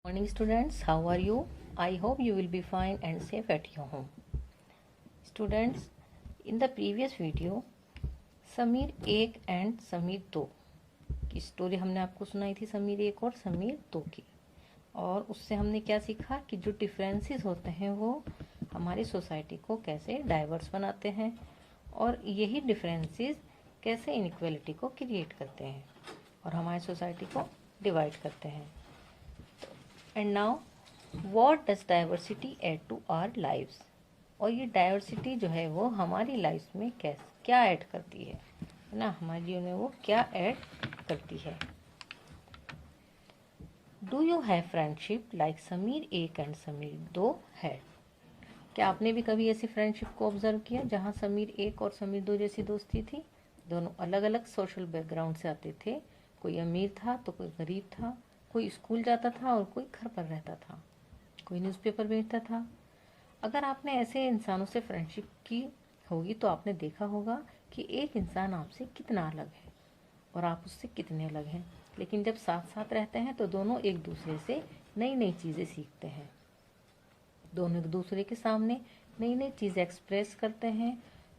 Morning students, how are you? I hope you will be fine and safe at your home. Students, in the previous video, Sameer एक and Sameer दो की story हमने आपको सुनाई थी, समीर एक और समीर दो की। और उससे हमने क्या सीखा कि जो डिफरेंसेस होते हैं वो हमारी सोसाइटी को कैसे डाइवर्स बनाते हैं और यही डिफरेंसेस कैसे इनइक्वालिटी को क्रिएट करते हैं और हमारी सोसाइटी को डिवाइड करते हैं। And now what does diversity add to our lives, और ये डाइवर्सिटी जो है वो हमारी लाइफ में क्या ऐड करती है ना, हमारे जीवन में वो क्या ऐड करती है। Do you have friendship like Sameer एक एंड समीर दो हैड? क्या आपने भी कभी ऐसी फ्रेंडशिप को ऑब्जर्व किया जहाँ समीर एक और समीर दो जैसी दोस्ती थी? दोनों अलग अलग सोशल बैकग्राउंड से आते थे, कोई अमीर था तो कोई गरीब था, कोई स्कूल जाता था और कोई घर पर रहता था, कोई न्यूज़पेपर बेचता था। अगर आपने ऐसे इंसानों से फ्रेंडशिप की होगी तो आपने देखा होगा कि एक इंसान आपसे कितना अलग है और आप उससे कितने अलग हैं, लेकिन जब साथ साथ रहते हैं तो दोनों एक दूसरे से नई नई चीज़ें सीखते हैं, दोनों एक दूसरे के सामने नई नई चीज़ें एक्सप्रेस करते हैं।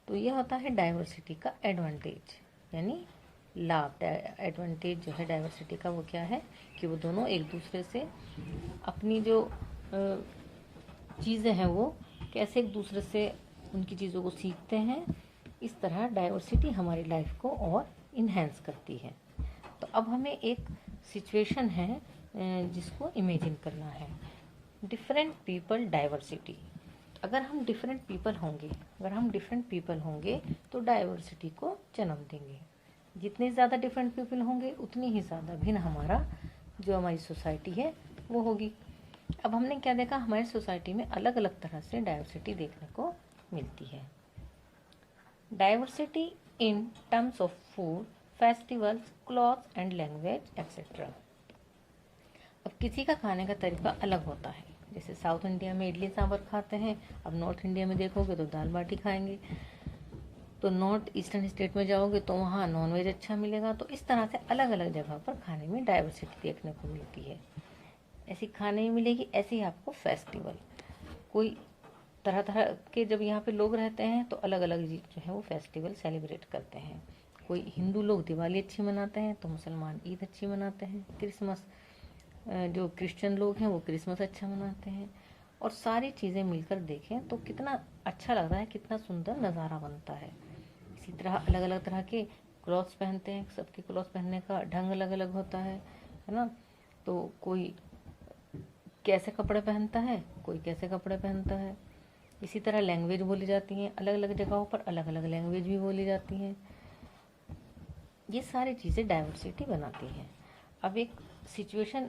तो यह होता है डाइवर्सिटी का एडवांटेज, यानी लाभ। एडवांटेज जो है डाइवर्सिटी का वो क्या है कि वो दोनों एक दूसरे से अपनी जो चीज़ें हैं वो कैसे एक दूसरे से उनकी चीज़ों को सीखते हैं। इस तरह डाइवर्सिटी हमारी लाइफ को और इन्हेंस करती है। तो अब हमें एक सिचुएशन है जिसको इमेजिन करना है। Different people diversity. अगर हम डिफरेंट पीपल होंगे तो डाइवर्सिटी को जन्म देंगे। जितने ज़्यादा डिफरेंट पीपल होंगे उतनी ही ज़्यादा भिन्न हमारी सोसाइटी है वो होगी। अब हमने क्या देखा, हमारी सोसाइटी में अलग अलग तरह से डाइवर्सिटी देखने को मिलती है। Diversity in terms of food, festivals, clothes and language etcetera. अब किसी का खाने का तरीका अलग होता है, जैसे साउथ इंडिया में इडली सांभर खाते हैं, अब नॉर्थ इंडिया में देखोगे तो दाल बाटी खाएंगे, तो नॉर्थ ईस्टर्न स्टेट में जाओगे तो वहाँ नॉनवेज अच्छा मिलेगा। तो इस तरह से अलग अलग जगह पर खाने में डाइवर्सिटी देखने को मिलती है। ऐसी खाने में मिलेगी, ऐसे ही आपको फेस्टिवल, कोई तरह तरह के जब यहाँ पे लोग रहते हैं तो अलग अलग जो है वो फेस्टिवल सेलिब्रेट करते हैं। कोई हिंदू लोग दिवाली अच्छी मनाते हैं तो मुसलमान ईद अच्छी मनाते हैं, क्रिसमस जो क्रिश्चियन लोग हैं वो क्रिसमस अच्छा मनाते हैं। और सारी चीज़ें मिलकर देखें तो कितना अच्छा लगता है, कितना सुंदर नज़ारा बनता है। इसी तरह अलग अलग तरह के क्लॉथ्स पहनते हैं, सबके क्लॉथ्स पहनने का ढंग अलग अलग होता है ना। तो कोई कैसे कपड़े पहनता है, कोई कैसे कपड़े पहनता है। इसी तरह लैंग्वेज बोली जाती हैं, अलग अलग जगहों पर अलग अलग लैंग्वेज भी बोली जाती हैं। ये सारी चीज़ें डाइवर्सिटी बनाती हैं। अब एक सिचुएशन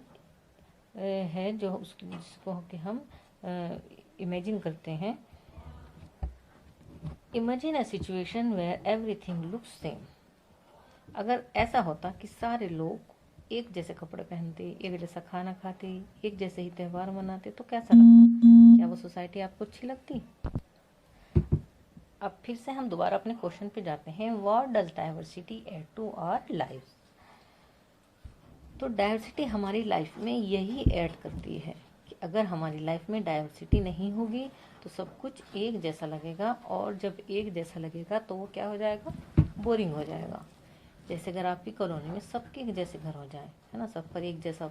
है जो जिसको कि हम इमेजिन करते हैं। Imagine a situation where everything looks same. अगर ऐसा होता कि सारे लोग एक जैसे कपड़े पहनते, एक जैसा खाना खाते, एक जैसे ही त्यौहार मनाते तो कैसा लगता? क्या वो सोसाइटी आपको अच्छी लगती? अब फिर से हम दोबारा अपने क्वेश्चन पे जाते हैं, what does diversity add to our life? तो डाइवर्सिटी हमारी लाइफ में यही ऐड करती है कि अगर हमारी लाइफ में डाइवर्सिटी नहीं होगी तो सब कुछ एक जैसा लगेगा, और जब एक जैसा लगेगा तो वो क्या हो जाएगा, बोरिंग हो जाएगा। जैसे अगर आपकी कॉलोनी में सबके एक जैसे घर हो जाए, है ना, सब पर एक जैसा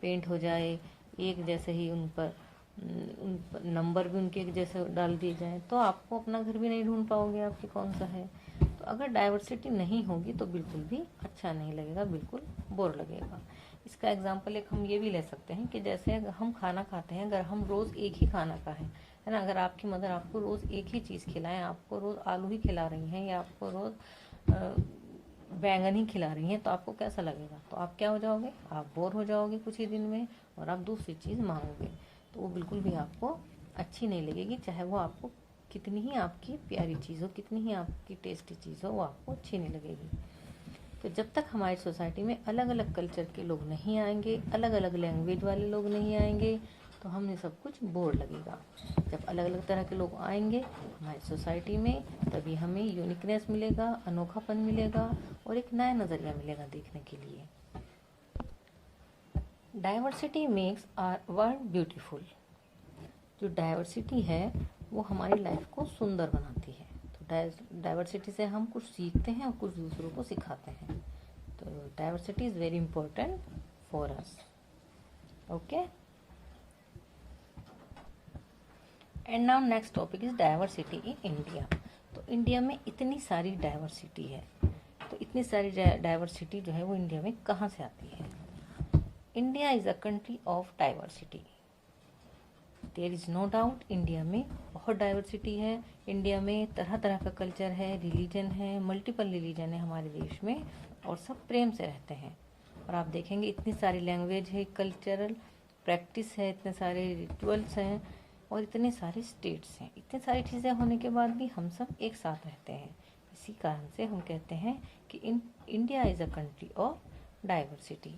पेंट हो जाए, एक जैसे ही उन पर नंबर भी उनके एक जैसे डाल दिए जाए, तो आपको अपना घर भी नहीं ढूंढ पाओगे आपके कौन सा है। तो अगर डाइवर्सिटी नहीं होगी तो बिल्कुल भी अच्छा नहीं लगेगा, बिल्कुल बोर लगेगा। इसका एग्जांपल एक हम ये भी ले सकते हैं कि जैसे अगर हम खाना खाते हैं, अगर हम रोज़ एक ही खाना खाएं, है ना, अगर आपकी मदर आपको रोज़ एक ही चीज़ खिलाएं, आपको रोज़ आलू ही खिला रही हैं या आपको रोज़ बैंगन ही खिला रही हैं, तो आपको कैसा लगेगा? तो आप क्या हो जाओगे, आप बोर हो जाओगे कुछ ही दिन में और आप दूसरी चीज़ मांगोगे, तो वो बिल्कुल भी आपको अच्छी नहीं लगेगी। चाहे वो आपको कितनी ही आपकी प्यारी चीज़ हो, कितनी ही आपकी टेस्टी चीज़ हो, वो आपको अच्छी नहीं लगेगी। तो जब तक हमारी सोसाइटी में अलग अलग कल्चर के लोग नहीं आएंगे, अलग अलग लैंग्वेज वाले लोग नहीं आएंगे, तो हमें सब कुछ बोर लगेगा। जब अलग अलग तरह के लोग आएंगे हमारी सोसाइटी में, तभी हमें यूनिकनेस मिलेगा, अनोखापन मिलेगा और एक नया नज़रिया मिलेगा देखने के लिए। Diversity makes our world beautiful. जो डाइवर्सिटी है वो हमारी लाइफ को सुंदर बनाती है। तो डाइवर्सिटी से हम कुछ सीखते हैं और कुछ दूसरों को सिखाते हैं। तो diversity is very important for us. Okay, and now next topic is diversity in India. तो इंडिया में इतनी सारी डाइवर्सिटी है, तो इतनी सारी डाइवर्सिटी जो है वो इंडिया में कहाँ से आती है? India is a country of diversity. There is no doubt, India में बहुत डाइवर्सिटी है। इंडिया में तरह तरह का कल्चर है, रिलीजन है, मल्टीपल रिलीजन है हमारे देश में, और सब प्रेम से रहते हैं। और आप देखेंगे इतनी सारी लैंग्वेज है, कल्चरल प्रैक्टिस है, इतने सारे रिचुअल्स हैं, और इतने सारे स्टेट्स हैं। इतनी सारी चीज़ें होने के बाद भी हम सब एक साथ रहते हैं। इसी कारण से हम कहते हैं कि India is a country of diversity.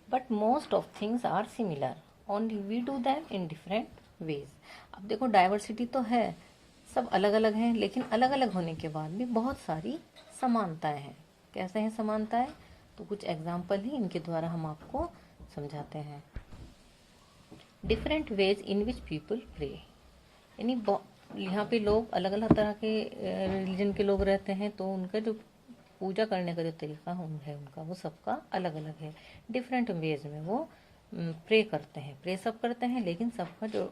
But most of things are similar, only we do them in different ways. अब देखो, डाइवर्सिटी तो है, सब अलग अलग हैं, लेकिन अलग अलग होने के बाद भी बहुत सारी समानताएं हैं। कैसे हैं समानताएं? तो कुछ एग्जाम्पल ही इनके द्वारा हम आपको समझाते हैं। Different ways in which people pray, यानी यहाँ पे लोग अलग अलग तरह के रिलीजन के लोग रहते हैं, तो उनका जो पूजा करने का जो तरीका है उनका, वो सबका अलग अलग है। डिफरेंट वेज में वो प्रे करते हैं। प्रे सब करते हैं, लेकिन सबका जो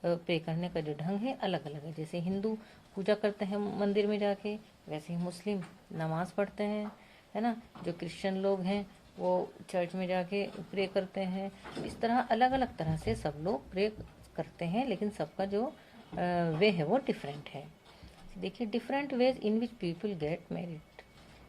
प्रे करने का जो ढंग है अलग अलग है। जैसे हिंदू पूजा करते हैं मंदिर में जाके, वैसे ही मुस्लिम नमाज पढ़ते हैं, है ना। जो क्रिश्चियन लोग हैं वो चर्च में जाके प्रे करते हैं। इस तरह अलग अलग तरह से सब लोग प्रे करते हैं, लेकिन सबका जो वे है वो डिफरेंट है। देखिए, different ways in which people get married,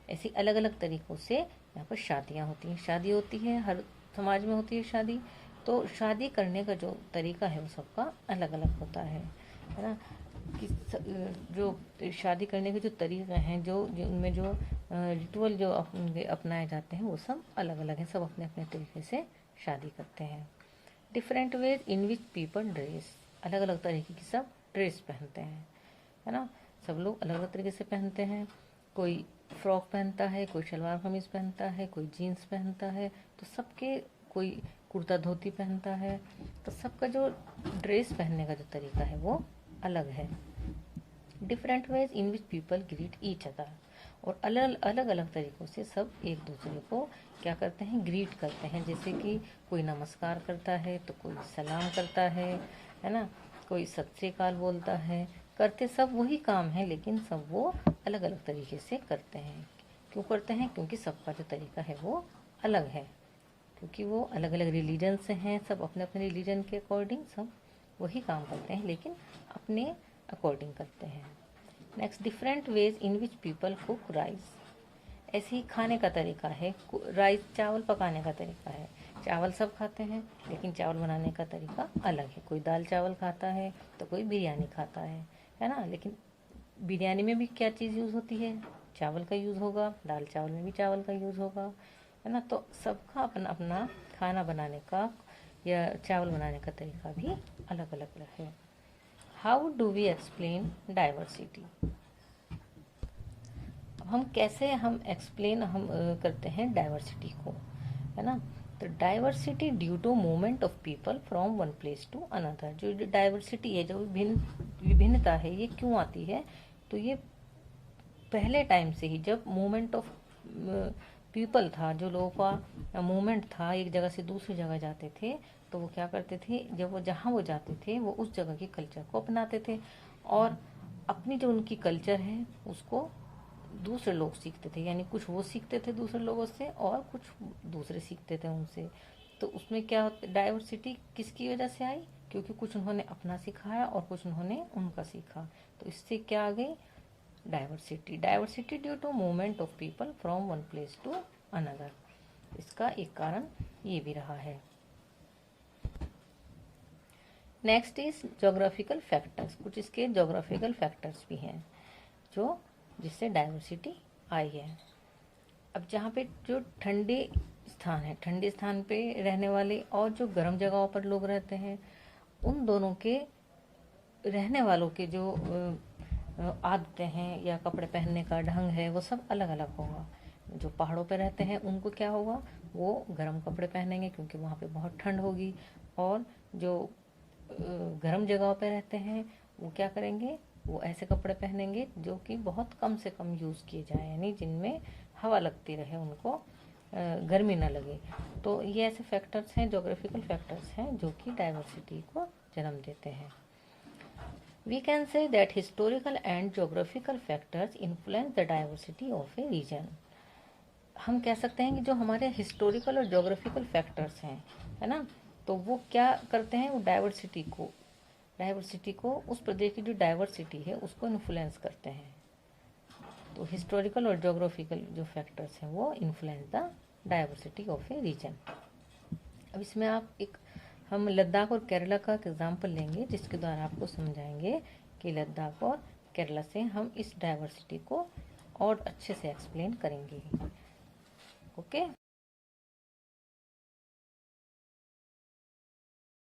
ऐसी अलग अलग तरीक़ों से यहाँ पर शादियाँ होती हैं। शादी होती है, हर समाज में होती है शादी। तो शादी करने का जो तरीका है वो सबका अलग अलग होता है ना। कि जो शादी करने के जो तरीक़े हैं, जो उनमें जो रिचुअल जो अपनाए जाते हैं, वो सब अलग अलग हैं। सब अपने अपने तरीके से शादी करते हैं। Different ways in which people dress, अलग अलग तरीके की सब ड्रेस पहनते हैं, है ना। सब लोग अलग अलग तरीके से पहनते हैं। कोई फ्रॉक पहनता है, कोई शलवार कमीज़ पहनता है, कोई जीन्स पहनता है, तो सबके, कोई कुर्ता धोती पहनता है। तो सबका जो ड्रेस पहनने का जो तरीका है वो अलग है। Different ways in which people greet each other, और अलग अलग अलग तरीक़ों से सब एक दूसरे को क्या करते हैं, ग्रीट करते हैं। जैसे कि कोई नमस्कार करता है, तो कोई सलाम करता है ना। कोई सत श्री अकाल बोलता है। करते सब वही काम है, लेकिन सब वो अलग अलग तरीके से करते हैं। क्यों करते हैं? क्योंकि सबका जो तरीका है वो अलग है, क्योंकि वो अलग अलग रिलीजन से हैं। सब अपने अपने रिलीजन के अकॉर्डिंग सब वही काम करते हैं, लेकिन अपने अकॉर्डिंग करते हैं। Next, different ways in which people cook rice, ऐसे ही खाने का तरीका है। राइस, चावल पकाने का तरीका है। चावल सब खाते हैं, लेकिन चावल बनाने का तरीका अलग है। कोई दाल चावल खाता है, तो कोई बिरयानी खाता है ना। लेकिन बिरयानी में भी क्या चीज़ यूज़ होती है? चावल का यूज़ होगा। दाल चावल में भी चावल का यूज़ होगा, है ना। तो सबका अपना अपना खाना बनाने का या चावल बनाने का तरीका भी अलग अलग है। How do we explain diversity? हम कैसे एक्सप्लेन करते हैं डाइवर्सिटी को, है ना। तो diversity due to movement of people from one place to another. जो डाइवर्सिटी है, जो विभिन्नता है, ये क्यों आती है? तो ये पहले टाइम से ही, जब मूवमेंट ऑफ पीपल था, जो लोगों का मूवमेंट था, एक जगह से दूसरी जगह जाते थे, तो वो क्या करते थे, जब वो जहाँ वो जाते थे वो उस जगह के कल्चर को अपनाते थे, और अपनी जो उनकी कल्चर है उसको दूसरे लोग सीखते थे। यानी कुछ वो सीखते थे दूसरे लोगों से, और कुछ दूसरे सीखते थे उनसे। तो उसमें क्या होता, डाइवर्सिटी किसकी वजह से आई? क्योंकि कुछ उन्होंने अपना सिखाया और कुछ उन्होंने उनका सीखा। तो इससे क्या आ गई? Diversity. Diversity due to movement of people from one place to another, इसका एक कारण ये भी रहा है। Next is geographical factors. कुछ इसके जोग्राफिकल फैक्टर्स भी हैं जो जिससे डाइवर्सिटी आई है। अब जहाँ पे जो ठंडे स्थान है, ठंडे स्थान पे रहने वाले और जो गर्म जगहों पर लोग रहते हैं, उन दोनों के रहने वालों के जो आदतें हैं या कपड़े पहनने का ढंग है, वो सब अलग अलग होगा। जो पहाड़ों पे रहते हैं उनको क्या होगा, वो गर्म कपड़े पहनेंगे क्योंकि वहाँ पे बहुत ठंड होगी। और जो गर्म जगहों पे रहते हैं वो क्या करेंगे, वो ऐसे कपड़े पहनेंगे जो कि बहुत कम से कम यूज़ किए जाए, यानी जिनमें हवा लगती रहे, उनको गर्मी ना लगे। तो ये ऐसे फैक्टर्स हैं, जोग्राफिकल फैक्टर्स हैं जो कि डाइवर्सिटी को जन्म देते हैं। We can say that historical and geographical factors influence the diversity of a region. हम कह सकते हैं कि जो हमारे हिस्टोरिकल और जोग्राफिकल फैक्टर्स हैं, है ना, तो वो क्या करते हैं, वो डाइवर्सिटी को उस प्रदेश की जो डाइवर्सिटी है उसको इन्फ्लुएंस करते हैं। तो हिस्टोरिकल और जोग्राफिकल जो फैक्टर्स हैं वो influence the diversity of a region. अब इसमें हम लद्दाख और केरला का एग्जाम्पल लेंगे जिसके द्वारा आपको समझाएंगे कि लद्दाख और केरला से हम इस डाइवर्सिटी को और अच्छे से एक्सप्लेन करेंगे। ओके।